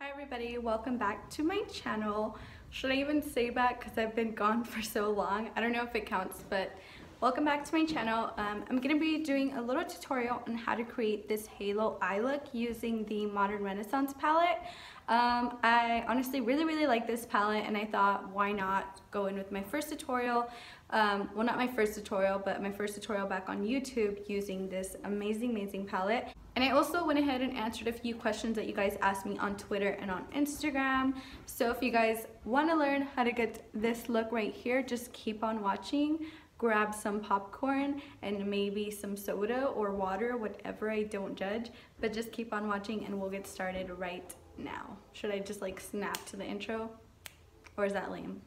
Hi everybody, welcome back to my channel. Should I even say that because I've been gone for so long? I don't know if it counts, but welcome back to my channel. I'm going to be doing a little tutorial on how to create this halo eye look using the Modern Renaissance palette. I honestly really like this palette, and I thought why not go in with my first tutorial. Well, not my first tutorial, but my first tutorial back on YouTube using this amazing palette. And I also went ahead and answered a few questions that you guys asked me on Twitter and on Instagram. So if you guys want to learn how to get this look right here, just keep on watching. Grab some popcorn and maybe some soda or water, whatever, I don't judge. But just keep on watching and we'll get started right now. Should I just like snap to the intro? Or is that lame?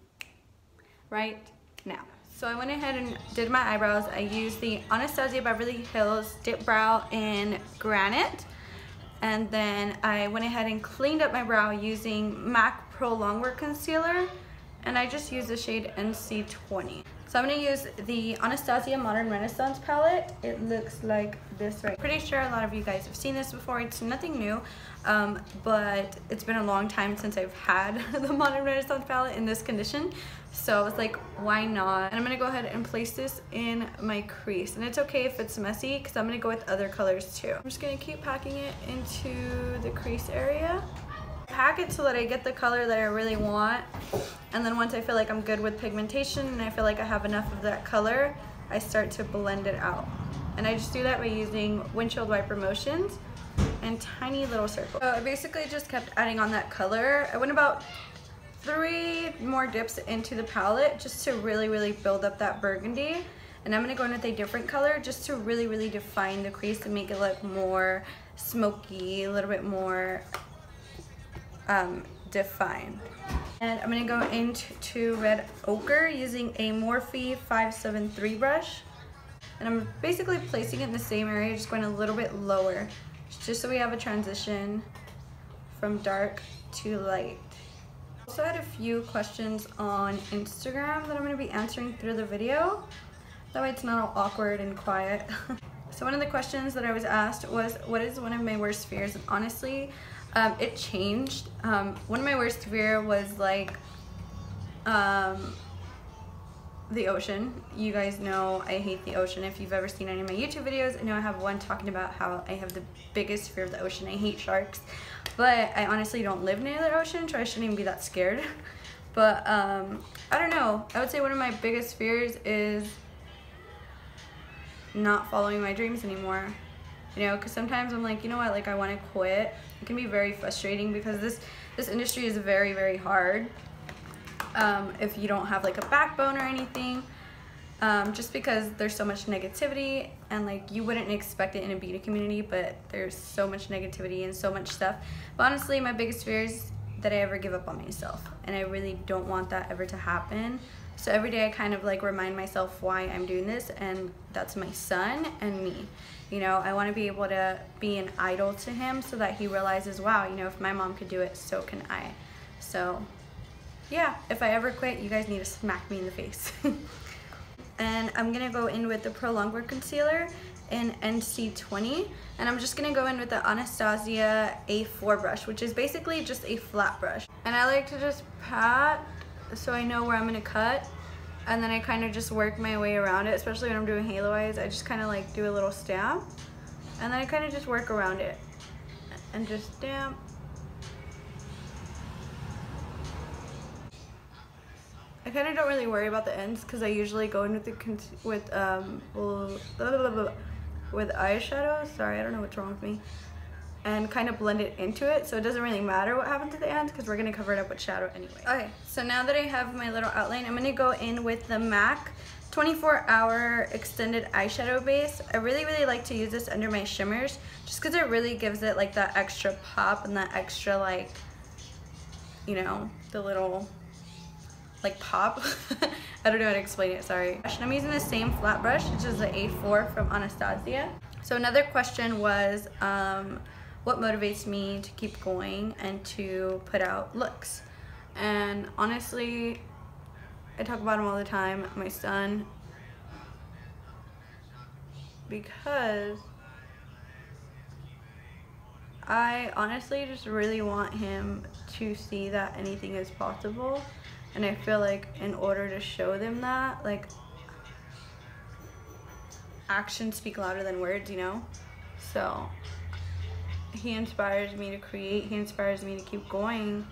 Right now. So I went ahead and did my eyebrows. I used the Anastasia Beverly Hills Dip Brow in Granite. And then I went ahead and cleaned up my brow using MAC Pro Longwear Concealer. And I just used the shade NC20. So I'm going to use the Anastasia Modern Renaissance palette. It looks like this right. Pretty sure a lot of you guys have seen this before. It's nothing new, but it's been a long time since I've had the Modern Renaissance palette in this condition. So I was like, why not? And I'm going to go ahead and place this in my crease. And it's okay if it's messy because I'm going to go with other colors too. I'm just going to keep packing it into the crease area. Pack it so that I get the color that I really want, and then once I feel like I'm good with pigmentation and I feel like I have enough of that color, I start to blend it out. And I just do that by using windshield wiper motions and tiny little circles. So I basically just kept adding on that color. I went about 3 more dips into the palette just to really build up that burgundy. And I'm going to go in with a different color just to really define the crease and make it look more smoky, a little bit more defined. And I'm going to go into red ochre using a Morphe 573 brush, and I'm basically placing it in the same area, just going a little bit lower, just so we have a transition from dark to light. I also had a few questions on Instagram that I'm going to be answering through the video, that way it's not all awkward and quiet. So one of the questions that I was asked was, what is one of my worst fears? And honestly, it changed. One of my worst fear was like the ocean. You guys know I hate the ocean. If you've ever seen any of my YouTube videos, I know I have one talking about how I have the biggest fear of the ocean. I hate sharks, but I honestly don't live near the ocean, so I shouldn't even be that scared. But I don't know. I would say one of my biggest fears is not following my dreams anymore. You know, because sometimes I'm like, you know what, like I want to quit. It can be very frustrating because this industry is very hard if you don't have like a backbone or anything, just because there's so much negativity, and like you wouldn't expect it in a beauty community, but there's so much negativity and so much stuff. But honestly, my biggest fear is that I ever give up on myself, and I really don't want that ever to happen. So every day I kind of like remind myself why I'm doing this, and that's my son and me. You know, I want to be able to be an idol to him so that he realizes, wow, you know, if my mom could do it, so can I. So yeah, if I ever quit, you guys need to smack me in the face. And I'm going to go in with the Pro Longwear Concealer in NC20, and I'm just going to go in with the Anastasia A4 brush, which is basically just a flat brush. And I like to just pat so I know where I'm going to cut, and then I kind of just work my way around it, especially when I'm doing halo eyes. I just kind of like do a little stamp, and then I kind of just work around it and just stamp. I kind of don't really worry about the ends because I usually go in with with eyeshadow. Sorry, I don't know what's wrong with me. And kind of blend it into it, so it doesn't really matter what happens at the end because we're going to cover it up with shadow anyway. Okay, so now that I have my little outline, I'm going to go in with the MAC 24-hour extended eyeshadow base. I really like to use this under my shimmers just because it really gives it like that extra pop and that extra, like, you know, the little like pop. I don't know how to explain it, sorry. And I'm using the same flat brush, which is the A4 from Anastasia. So another question was, what motivates me to keep going and to put out looks? And honestly, I talk about him all the time, my son, because I honestly just really want him to see that anything is possible, and I feel like in order to show them that, like, actions speak louder than words, you know? So he inspires me to create, he inspires me to keep going,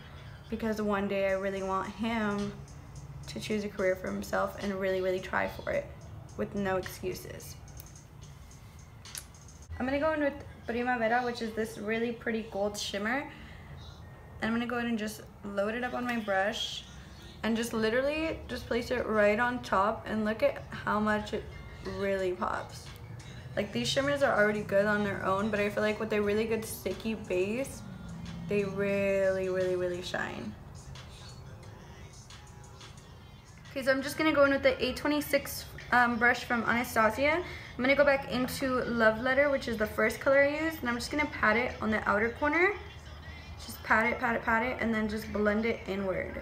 because one day I really want him to choose a career for himself and really try for it with no excuses. I'm gonna go in with Primavera, which is this really pretty gold shimmer, and I'm gonna go ahead and just load it up on my brush and just literally just place it right on top, and look at how much it really pops. Like, these shimmers are already good on their own, but I feel like with a really good sticky base, they really shine. Okay, so I'm just gonna go in with the 826 brush from Anastasia. I'm gonna go back into Love Letter, which is the first color I used, and I'm just gonna pat it on the outer corner. Just pat it, and then just blend it inward.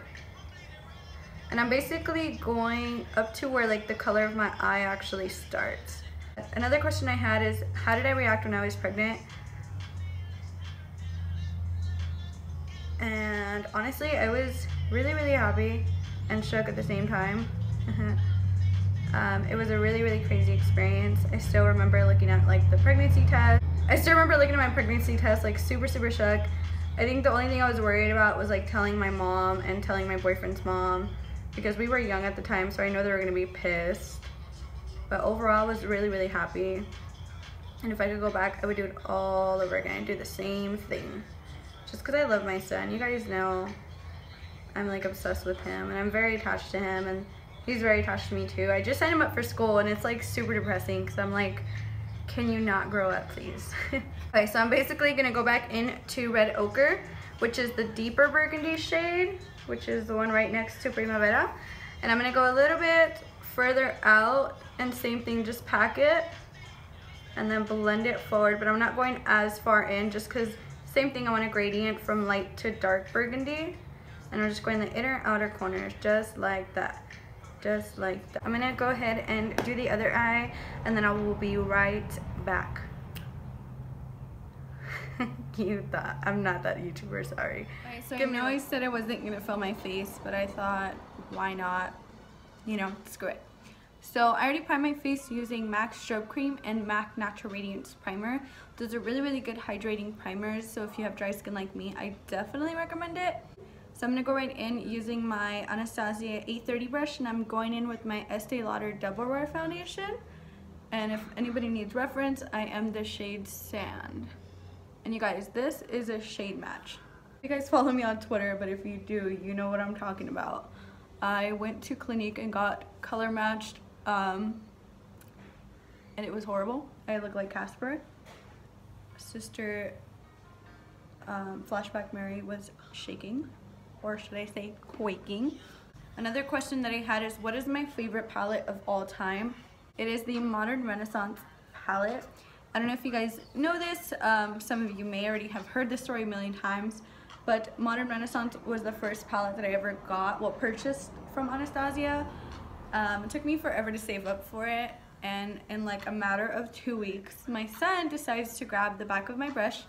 And I'm basically going up to where like the color of my eye actually starts. Another question I had is, how did I react when I was pregnant? And honestly, I was really happy and shook at the same time. It was a really crazy experience. I still remember looking at like the pregnancy test. My pregnancy test like super shook. I think the only thing I was worried about was like telling my mom and telling my boyfriend's mom, because we were young at the time, so I know they were gonna be pissed. But overall, I was really happy. And if I could go back, I would do it all over again. I'd do the same thing. Just because I love my son. You guys know I'm like obsessed with him, and I'm very attached to him, and he's very attached to me too. I just signed him up for school, and it's like super depressing because I'm like, can you not grow up, please? Okay, so I'm basically gonna go back into Red Ochre, which is the deeper burgundy shade, which is the one right next to Primavera. And I'm gonna go a little bit further out, and same thing, just pack it and then blend it forward, but I'm not going as far in, just because same thing, I want a gradient from light to dark burgundy, and I'm just going the inner outer corners, just like that. I'm gonna go ahead and do the other eye, and then I will be right back. You thought I'm not that YouTuber, sorry. Okay, so I know I said I wasn't gonna film my face, but I thought, why not? You know, screw it. So I already primed my face using MAC Strobe Cream and MAC Natural Radiance Primer. Those are really good hydrating primers, so if you have dry skin like me, I definitely recommend it. So I'm gonna go right in using my Anastasia 830 brush, and I'm going in with my Estee Lauder Double Wear Foundation. And if anybody needs reference, I am the shade Sand. And you guys, this is a shade match. You guys follow me on Twitter, but if you do, you know what I'm talking about. I went to Clinique and got color matched, and it was horrible. I look like Casper. Sister Flashback Mary was shaking, or should I say quaking. Another question that I had is, what is my favorite palette of all time? It is the Modern Renaissance palette. I don't know if you guys know this, some of you may already have heard this story a million times, but Modern Renaissance was the first palette that I ever got, well, purchased from Anastasia. It took me forever to save up for it, and in like a matter of 2 weeks, my son decides to grab the back of my brush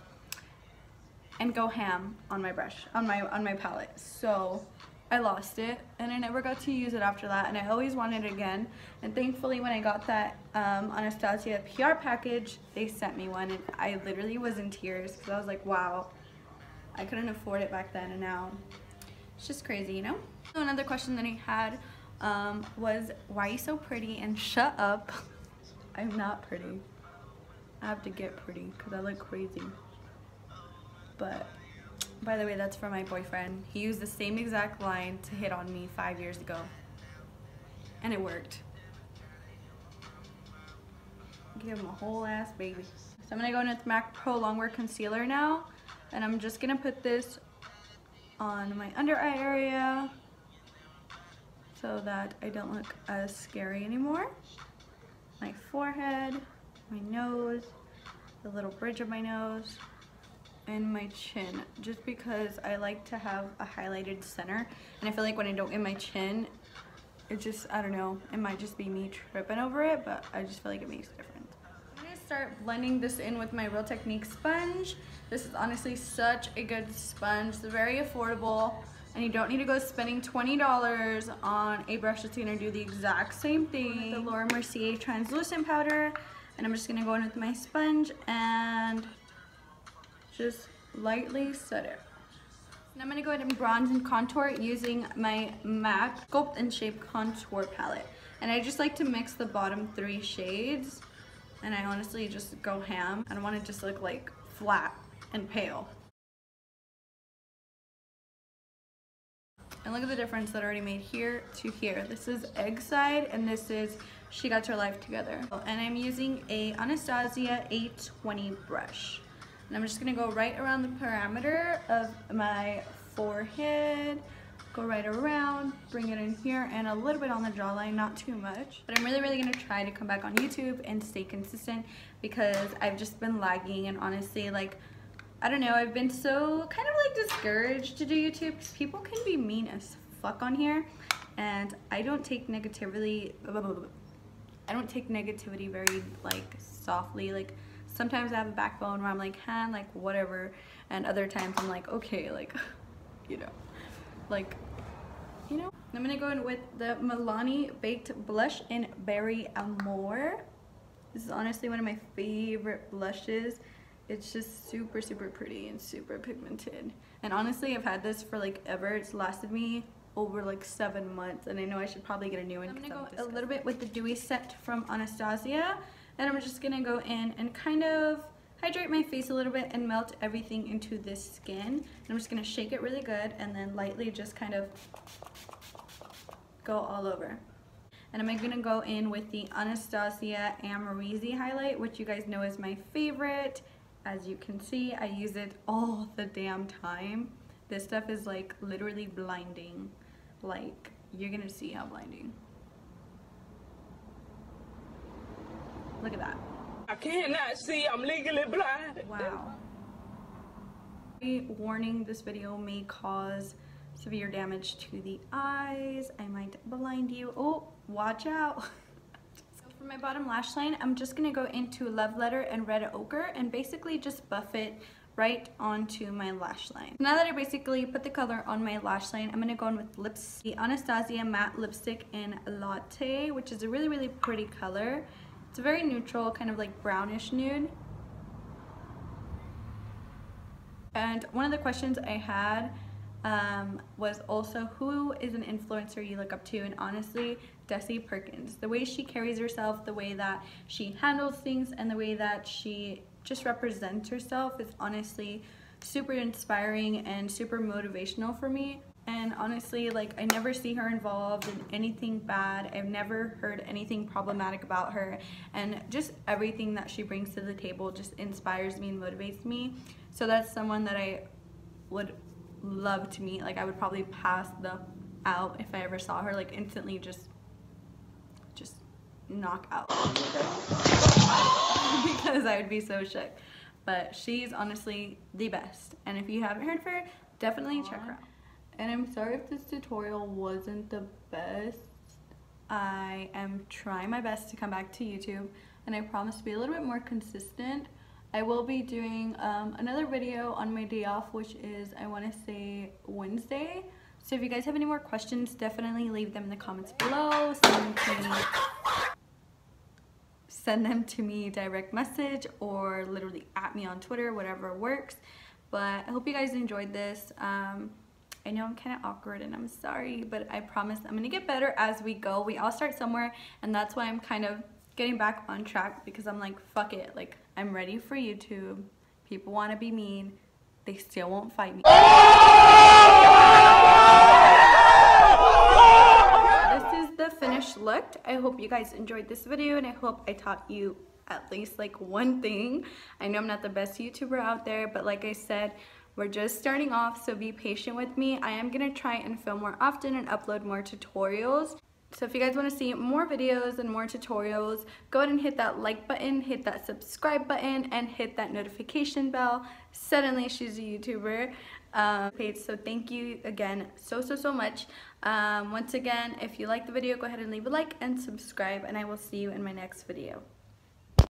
and go ham on my brush, on my palette. So I lost it, and I never got to use it after that, and I always wanted it again. And thankfully, when I got that Anastasia PR package, they sent me one, and I literally was in tears because I was like, wow, I couldn't afford it back then, and now it's just crazy, you know? So another question that I had was, why are you so pretty? And shut up. I'm not pretty. I have to get pretty because I look crazy. But by the way, that's from my boyfriend. He used the same exact line to hit on me 5 years ago, and it worked. Give him a whole ass baby. So I'm gonna go in with MAC Pro Longwear Concealer now, and I'm just gonna put this on my under eye area so that I don't look as scary anymore. My forehead, my nose, the little bridge of my nose, and my chin, just because I like to have a highlighted center, and I feel like when I don't get my chin, it just, I don't know, it might just be me tripping over it, but I just feel like it makes a difference. I'm gonna start blending this in with my Real Technique sponge. This is honestly such a good sponge. It's very affordable, and you don't need to go spending $20 on a brush that's gonna do the exact same thing. The Laura Mercier translucent powder, and I'm just gonna go in with my sponge and just lightly set it. And I'm gonna go ahead and bronze and contour using my MAC Sculpt and Shape Contour Palette. And I just like to mix the bottom 3 shades, and I honestly just go ham. I don't want to just look like flat and pale. And look at the difference that I already made here to here. This is Egg Side, and this is She Got Her Life Together. And I'm using a Anastasia 820 brush. And I'm just gonna go right around the perimeter of my forehead, go right around, bring it in here, and a little bit on the jawline, not too much. But I'm really gonna try to come back on YouTube and stay consistent because I've just been lagging, and honestly, like, I don't know, I've been so kind of like discouraged to do YouTube because people can be mean as fuck on here, and I don't take negativity very like softly. Like, sometimes I have a backbone where I'm like, like whatever, and other times I'm like, okay, like, you know. I'm gonna go in with the Milani Baked Blush in Berry Amore. This is honestly one of my favorite blushes. It's just super pretty and super pigmented. And honestly, I've had this for like ever. It's lasted me over like 7 months, and I know I should probably get a new one. I'm gonna go a little bit with the Dewy Set from Anastasia, and I'm just gonna go in and kind of hydrate my face a little bit and melt everything into this skin. And I'm just gonna shake it really good and then lightly just kind of go all over. And I'm gonna go in with the Anastasia Amrezy highlight, which you guys know is my favorite. As you can see, I use it all the damn time. This stuff is like literally blinding. Like, you're gonna see how blinding. Look at that. I cannot see, I'm legally blind. Wow. Warning, this video may cause severe damage to the eyes. I might blind you. Oh, watch out. So for my bottom lash line, I'm just gonna go into Love Letter and Red Ochre and basically just buff it right onto my lash line. Now that I basically put the color on my lash line, I'm gonna go in with the Anastasia Matte Lipstick in Latte, which is a really pretty color. It's a very neutral, kind of like brownish nude. And one of the questions I had was also, who is an influencer you look up to? And honestly, Desi Perkins. The way she carries herself, the way that she handles things, and the way that she just represents herself is honestly super inspiring and super motivational for me. And honestly, like, I never see her involved in anything bad. I've never heard anything problematic about her, and just everything that she brings to the table just inspires me and motivates me. So that's someone that I would love to meet. Like, I would probably pass out if I ever saw her, like instantly just knock out because I would be so shook. But she's honestly the best, and if you haven't heard of her, definitely check her out. And I'm sorry if this tutorial wasn't the best. I am trying my best to come back to YouTube, and I promise to be a little bit more consistent. I will be doing another video on my day off, which is, I want to say, Wednesday. So if you guys have any more questions, definitely leave them in the comments below. Send them to me direct message, or literally at me on Twitter, whatever works. But I hope you guys enjoyed this. I know I'm kind of awkward, and I'm sorry, but I promise I'm gonna get better as we go. We all start somewhere, and that's why I'm kind of getting back on track, because I'm like, fuck it, like, I'm ready for YouTube. People want to be mean, they still won't fight me. This is the finished look. I hope you guys enjoyed this video, and I hope I taught you at least like one thing. I know I'm not the best YouTuber out there, but like I said, we're just starting off, so be patient with me. I am gonna try and film more often and upload more tutorials. So if you guys want to see more videos and more tutorials, go ahead and hit that like button, hit that subscribe button, and hit that notification bell. Suddenly she's a YouTuber page. So thank you again so much. Once again, if you like the video, go ahead and leave a like and subscribe, and I will see you in my next video.